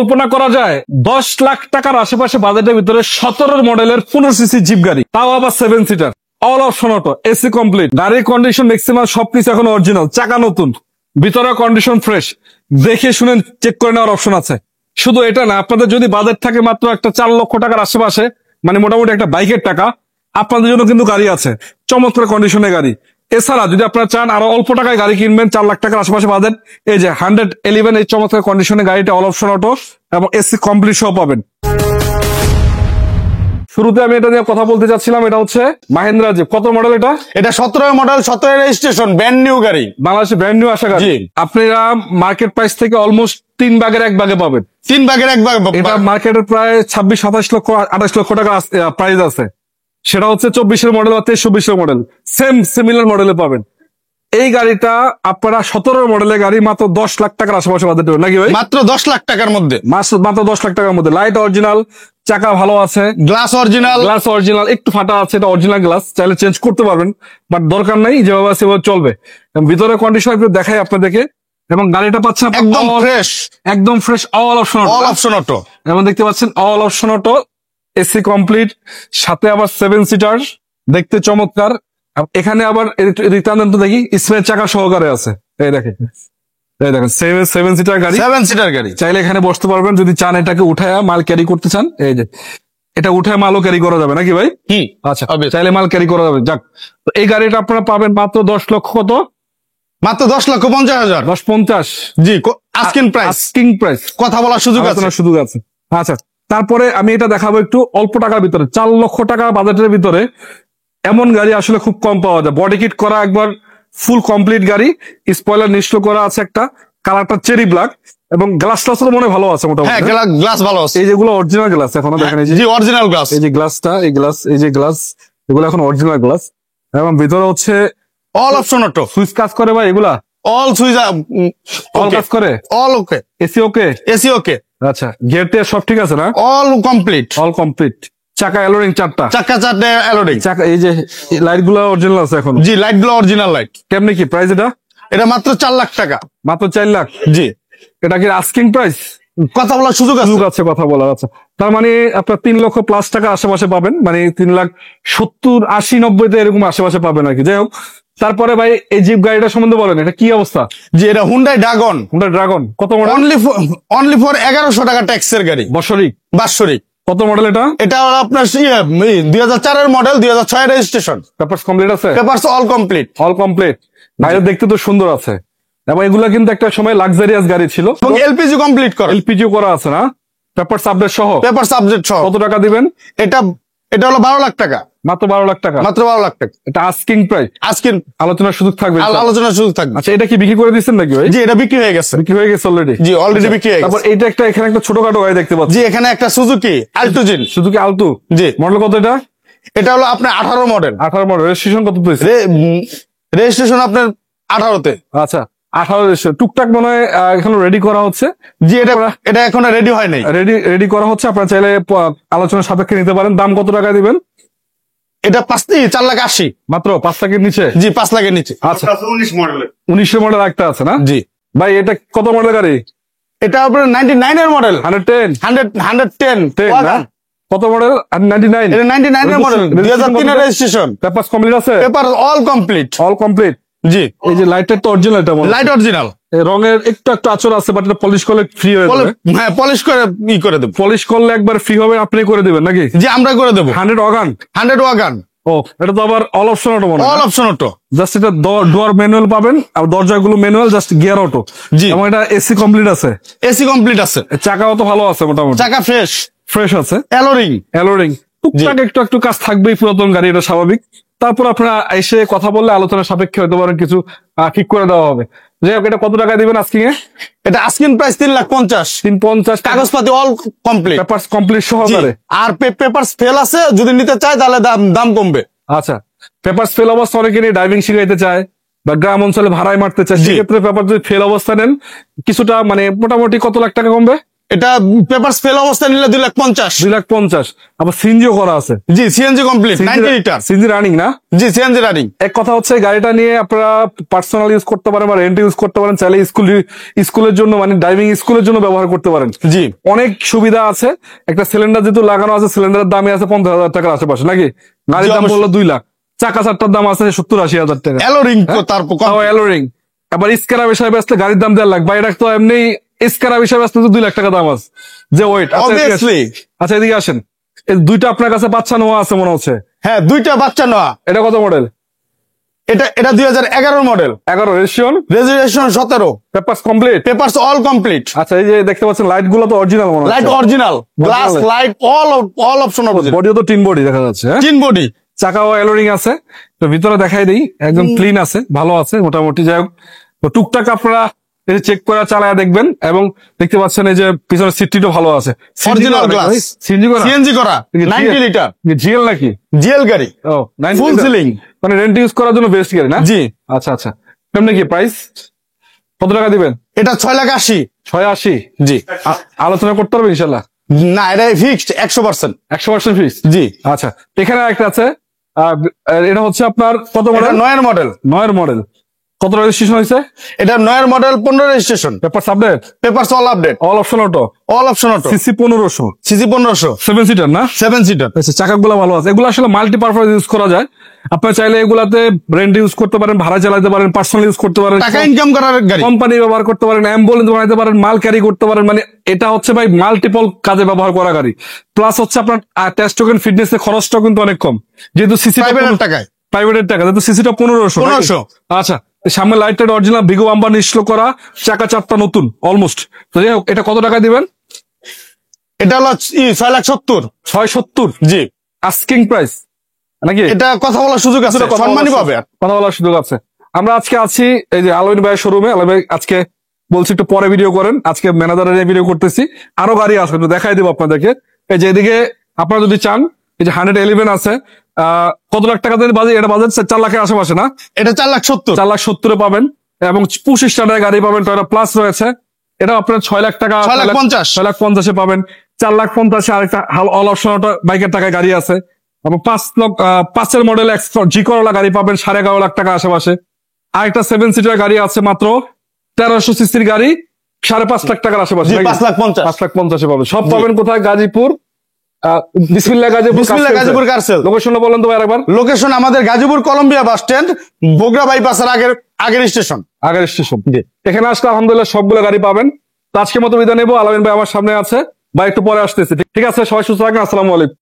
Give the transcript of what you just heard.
কল্পনা করা যায় 10 লাখ টাকার আশেপাশে বাজেটের ভিতরে 17 মডেলের 15 সিসি জিপ গাড়ি, তাও আবার 7 seater, all option auto, AC complete, গাড়ির কন্ডিশন ম্যাক্সিমাম সবকিছু এখন অরিজিনাল, চাকা নতুন, ভিতরে কন্ডিশন ফ্রেশ, দেখে শুনে চেক করে নেওয়ার অপশন আছে। শুধু এটা না, আপনাদের যদি বাজেট থাকে মাত্র একটা 4 লক্ষ টাকার আশেপাশে, মানে মোটামুটি একটা বাইকের টাকা, আপনাদের জন্য কিন্তু গাড়ি আছে, চমৎকার কন্ডিশনের গাড়ি। এছাড়া যদি আপনারা চান আরো অল্প টাকায় গাড়ি কিনবেন, 4 লাখ টাকার আশেপাশে বাজেট, এই যে 111 এই চমৎকার কন্ডিশনের গাড়িটা অল অপশন অটো এবং এসি কমপ্লিট সহ পাবেন। শুরুতে আমি এটা নিয়ে কথা বলতে চাচ্ছিলাম, এটা হচ্ছে মাহিন্দ্রা জিপ। কত মডেল এটা? এটা 17 মডেল, 17 রেজিস্ট্রেশন, ব্র্যান্ড নিউ গাড়ি, বাংলাদেশে ব্র্যান্ড নিউ আসা গাড়ি। আপনারা মার্কেট প্রাইস থেকে অলমোস্ট 3 ভাগের 1 ভাগে পাবেন। 3 ভাগের 1 ভাগ। এটা মার্কেটের প্রায় 26-27 লক্ষ 28 লক্ষ টাকা প্রাইস আছে। সেটা হচ্ছে 24-এর মডেল বা 23-24-এর মডেল, সেম সিমিলার মডেলে পাবেন। এই গাড়িটা আপনারা 17 মডেলের গাড়ি মাত্র 10 লাখ টাকার আশেপাশে বাজেট হবে নাকি ভাই? মাত্র 10 লাখ টাকার মধ্যে, মাত্র 10 লাখ টাকার মধ্যে। লাইট অরিজিনাল, চাকা ভালো আছে, গ্লাস অরিজিনাল, গ্লাস অরিজিনাল, একটু ফাটা আছে, এটা অরিজিনাল গ্লাস, চাইলে চেঞ্জ করতে পারবেন, বাট দরকার নাই, যেভাবে আছে সেভাবে চলবে। ভিতরে কন্ডিশন একটু দেখাই আপনাদেরকে। এবং গাড়িটা পাচ্ছেন একদম ফ্রেশ, একদম fresh, all option auto, all option auto. এবং দেখতে পাচ্ছেন all option auto, AC complete, সাথে আবার 7 সিটার, দেখতে চমৎকার। এখানে আবার রিটার্ন তো দেখি স্পেয়ার চাকা সহকারে আছে, এই দেখেন, এই দেখেন 7 সিটার গাড়ি, 7 সিটার গাড়ি। চাইলে এখানে বসতে পারবেন, যদি চান এটাকে উঠায় মাল ক্যারি করতে চান, এই যে এটা উঠায় মালও ক্যারি করা যাবে নাকি ভাই? আচ্ছা, চাইলে মাল ক্যারি করা যাবে। যাক, তো এই গাড়িটা আপনারা পাবেন মাত্র 10 লক্ষ কত? মাত্র 10,50,000। 10,50 জি, আস্কিং প্রাইস, আস্কিং প্রাইস, কথা বলার সুযোগ আছে, সুযোগ আছে। আচ্ছা, তারপরে আমি এটা দেখাবো একটু অল্প টাকার ভিতরে, 4 লক্ষ টাকা বাজেটের ভিতরে এমন গাড়ি আসলে খুব কম পাওয়া যায়। বডি কিট করা একবার ফুল কমপ্লিট গাড়ি, স্পয়লার নিশ্চয় করা আছে একটা, কালারটা চেরি ব্ল্যাক, এবং গ্লাস টাসও মনে ভালো আছে মোটামুটি। হ্যাঁ, গ্লাস ভালো আছে। এই যেগুলো অরিজিনাল গ্লাস এখনো দেখেন, এই যে অরিজিনাল গ্লাস, এই যে গ্লাসটা, এই গ্লাস, এই যে গ্লাস, এগুলো এখন অরিজিনাল গ্লাস। এবং ভিতরে হচ্ছে অল অপশন অটো, সুইচ কাজ করে ভাই, এগুলা অল সুইচ, অল কাজ করে, অল ওকে, এসি ওকে, এসি ওকে। আচ্ছা, গিয়ার টিয়ার সব ঠিক আছে না? All complete, all complete. চাকা অ্যালোরিং 4টা, চাকা 4টে অ্যালোরিং, চাকা, এই যে লাইট গুলো অরিজিনাল আছে এখন? জি, লাইট গুলো অরিজিনাল লাইট। কেমনি কি প্রাইস এটা? এটা মাত্র 4 লাখ টাকা, মাত্র 4 লাখ। জি। এটা কি আস্কিং প্রাইস? কথা বলার সুযোগ আছে, কথা বলার আছে। তার মানে আপনার 3 লক্ষ প্লাস টাকা আশেপাশে পাবেন, মানে 3,70,000-80,90,000 এরকম আশেপাশে পাবেন আর কি। যাই হোক, তারপরে ভাই এই জিপ গাড়িটা সম্বন্ধে বলেন, এটা কি অবস্থা? যে এটা হুন্ডাই ড্রাগন, কত মডেল? অনলি ফর 1100 টাকা ট্যাক্সের গাড়ি, বাৎসরিক। কত মডেল এটা? এটা আপনার 2004-এর মডেল, 2006-এর রেজিস্ট্রেশন। পেপারস কমপ্লিট আছে? Papers all complete, all complete. বাইরে দেখতে তো সুন্দর আছে, এবং এগুলা কিন্তু একটা সময় লাক্সারিয়াস গাড়ি ছিল। এবং এলপিজি কমপ্লিট করা, এলপিজিও করা আছে না? পেপারস আপডেট সহ, পেপারস আপডেট সহ। কত টাকা দিবেন? এটা হলো 12 লাখ টাকা, মাত্র 12 লাখ টাকা, মাত্র 12 লাখ টাকা। এটা আস্কিং প্রাইস, আস্কিং, আলোচনার সুযোগ থাকবে, আলোচনার সুযোগ থাকবে। আচ্ছা, এটা কি বিক্রি করে দিচ্ছেন নাকি ভাই? জি, এটা বিক্রি হয়ে গেছে, অলরেডি? জি, অলরেডি বিক্রি হয়ে গেছে। তারপর এইটা একটা, এখানে একটা ছোটখাটো গাড়ি দেখতে পাচ্ছি। জি, এখানে একটা সুজুকি আলটু। জি, মডেল কত এটা? এটা হলো আপনার 18 মডেল। 18 মডেল। রেজিস্ট্রেশন কত পেয়েছে? রেজিস্ট্রেশন আপনার 18-তে। আচ্ছা, 18 রেজিস্ট্রেশন। টুকটাক মনে হয় এখনো রেডি করা হচ্ছে। জি, এটা এখনো রেডি হয় নাই, রেডি করা হচ্ছে। আপনারা চাইলে আলোচনার সাপেক্ষে নিতে পারেন। দাম কত টাকা দিবেন? এটা 4,80,000 মাত্র। 5 লাখের নিচে? জি, 5 লাখের নিচে। আচ্ছা, 19 মডেল একটা আছে না? জি ভাই, এটা কত মডেল গাড়ি? এটা আপনার 99-এর মডেল, 110 কত মডেল? 99। এটা 99-এর মডেল, 2003-এর রেজিস্ট্রেশন। পেপারস কমপ্লিট আছে? Paper all complete, all complete. জি। এই যে লাইটের তো অরিজিনাল, এটা লাইট অরিজিনাল, রঙের একটু আচর আছে, বাট এটা পলিশ করলে ফ্রি হয়ে যাবে। হ্যাঁ, পলিশ করে দেব। পলিশ করলে একবার ফ্রি হবে, আপনি করে দিবেন নাকি? জি, আমরা করে দেব। 100 ওয়াগান। ও, এটা তো আবার অল অপশন অটো মনে হয়? All option auto. জাস্ট এটা ডোর ম্যানুয়াল পাবেন, আর দরজাগুলো ম্যানুয়াল, জাস্ট গিয়ার অটো। জি, এবং এটা এসি কমপ্লিট আছে? এসি কমপ্লিট আছে। চাকাও তো ভালো আছে মোটামুটি? চাকা ফ্রেশ আছে। অ্যালোরিং টুকটাক একটু কাজ থাকবেই, পুরাতন গাড়ি, এটা স্বাভাবিক। তারপর আপনারা এসে কথা বললে আলোচনার সাপেক্ষে হতে পারেন কিছু ঠিক করে দেওয়া হবে। যাই হোক, এটা কত টাকা দিবেন আস্কিং এ? এটা আস্কিং প্রাইস 3,50,000। 350। কাগজপাতি অল কমপ্লিট, পেপারস কমপ্লিট সহকারে। আর পেপারস ফেল আছে, যদি নিতে চায় তাহলে দাম কমবে। আচ্ছা, পেপারস ফেল অবস্থা অনেকে নিয়ে ড্রাইভিং শিখাইতে চায় বা গ্রাম অঞ্চলে ভাড়ায় মারতে চায়, সেক্ষেত্রে পেপার যদি ফেল অবস্থা নেন, কিছুটা মানে মোটামুটি কত লাখ টাকা কমবে? এটা পেপার ফেল অবস্থায় নিলে 2,50,000। 2,50,000। আবার সিএনজিও করা আছে। জি, CNG complete 90 litre. CNG running না? জি, সিএনজি রানিং। এক কথা হচ্ছে গাড়িটা নিয়ে আপনারা পার্সোনাল ইউজ করতে পারেন বা রেন্ট ইউজ করতে পারেন, চাইলে স্কুলের জন্য মানে ড্রাইভিং স্কুলের জন্য ব্যবহার করতে পারেন। জি, অনেক সুবিধা আছে। একটা সিলিন্ডার যেহেতু লাগানো আছে, সিলিন্ডারের দামই আছে 50,000 টাকার আশেপাশে নাকি? গাড়ির দাম বললো 2 লাখ, চাকা চারটার দাম আছে 70-80 হাজার টাকা। অ্যালোরিং হ্যাঁ? তারপর তাও অ্যালোরিং। আবার স্ক্র্যাপ হিসাবে বেচলে গাড়ির দাম 1.5 লাখ, বা এটা তো এমনি স্ক্র্যাপ হিসাবে বেচলে তো 2 লাখ টাকা দাম আছে যে ওয়েট। অবভিয়াসলি। আচ্ছা এদিকে আসেন, এই দুইটা আপনার কাছে বাচ্চা নেওয়া আছে মনে হচ্ছে। হ্যাঁ, 2টা বাচ্চা নেওয়া। এটা কত মডেল? এটা 2011 model. 11 registration. Registration 17। Papers complete. Papers all complete. আচ্ছা এই যে দেখতে পাচ্ছেন লাইট গুলো তো অরিজিনাল মনে লাইট হচ্ছে। Original, glass light all option original. বডিও তো টিন বডি দেখা যাচ্ছে। হ্যাঁ? তিন বডি। চাকাও এলোরিং আছে। তো ভিতরে দেখাই দিই, একদম ক্লিন আছে, ভালো আছে মোটামুটি। যাই হোক, তো টুকটাক আপনারা চেক করে চালায় দেখবেন। এবং দেখতে পাচ্ছেন এই যে পিছনের সিটটিও ভালো আছে, অরিজিনাল গ্লাস। সিএনজি করা 90 লিটার। জিএল নাকি? জিএল গাড়ি। ও 90 ফুল লিটার। সিলিং। মানে রেন্ট ইউজ করার জন্য বেস্ট গাড়ি না? জি। আচ্ছা আচ্ছা, কেমনে কি প্রাইস, কত টাকা দিবেন? এটা 6,80,000। 680। জি। আলোচনা করতে পারবে ইনশাল্লাহ? না, এটা ফিক্সড 100%। 100% ফিক্স। জি। আচ্ছা, এখানে একটা আছে, এটা হচ্ছে আপনার কত এটা মডেল? 9 মডেল। 9 মডেল। কত রেজিস্ট্রেশন হয়েছে? এটা 9 model, 15 registration. Paper update, papers all update, all option auto, all option auto. CC 1500, CC 1500, 7 seater না? 7 সিটার। আচ্ছা, চাকাগুলো ভালো আছে। এগুলো আসলে মাল্টিপারপাস ইউজ করা যায়। আপনারা চাইলে এগুলাতে রেন্ট ইউজ করতে পারেন, ভাড়া চালাতে পারেন, পার্সোনাল ইউজ করতে পারেন, টাকা ইনকাম করার গাড়ি। কোম্পানি ব্যবহার করতে পারেন, অ্যাম্বুলেন্স বানাতে পারেন, মাল ক্যারি করতে পারেন। মানে এটা হচ্ছে ভাই মাল্টিপল কাজে ব্যবহার করা গাড়ি। প্লাস হচ্ছে আপনার টেস্ট টোকেন ফিটনেস এর খরচটাও কিন্তু অনেক কম, যেহেতু সিসি প্রাইভেটের টাকায়। প্রাইভেটের টাকা, যেহেতু সিসিটা 1500। 1500। আচ্ছা, সামনে লাইটটা অরিজিনাল ভিগো আম্বার নিশ্চল করা, চাকা চারটা নতুন অলমোস্ট। তো যাই হোক, এটা কত টাকা দিবেন? এটা হলো 6,70,000। 670। জি। আস্কিং প্রাইস নাকি? এটা কথা বলার সুযোগ আছে, সম্মানই পাবে। কথা বলার সুযোগ আছে। আমরা আজকে আছি এই যে আলমিন ভাইয়ের শোরুমে। আলমিন ভাই আজকে বলছি একটু পরে ভিডিও করেন, আজকে ম্যানেজারের ভিডিও করতেছি। আরো গাড়ি আছে, একটু দেখাই দেবো আপনাদেরকে। এই যে এদিকে আপনারা যদি চান, এই যে 111 আছে, কত লাখ টাকা দিয়ে বাজেট? এটা বাজেট 4 লাখের আশেপাশে না? এটা 4,70,000। 4,70,000 পাবেন। এবং 25 স্টারের গাড়ি পাবেন, টয়টা প্লাস রয়েছে, এটা আপনার 6 লাখ টাকা, 6,50,000। 6,50,000 পাবেন। 4,50,000 আরেকটা অল অপশন বাইকের টাকায় গাড়ি আছে। এবং 5 মডেল জি করলা গাড়ি পাবেন 11.5 লাখ টাকা আশেপাশে। আরেকটা 7 সিটার গাড়ি আছে মাত্র 1300 সিসির গাড়ি 5.5 লাখ টাকার আশেপাশে। জি, 5,50,000। 5,50,000 পাবেন। সব পাবেন কোথায়? গাজীপুর, বিসমিল্লাহ গাজীপুর কারসেল। লোকেশনটা বলেন তো ভাই আরেকবার। লোকেশন আমাদের Gazipur Colombia bus stand, Bogura বাইপাসের আগের স্টেশন। আগের স্টেশন। এখানে আসলে আলহামদুলিল্লাহ সবগুলো গাড়ি পাবেন। তো আজকের মতো বিদায় নেবো। আলামিন ভাই আমার সামনে আছে, ভাই একটু পরে আসতেছি। ঠিক আছে, সবাই সুস্থ থাকেন। আসসালামু আলাইকুম।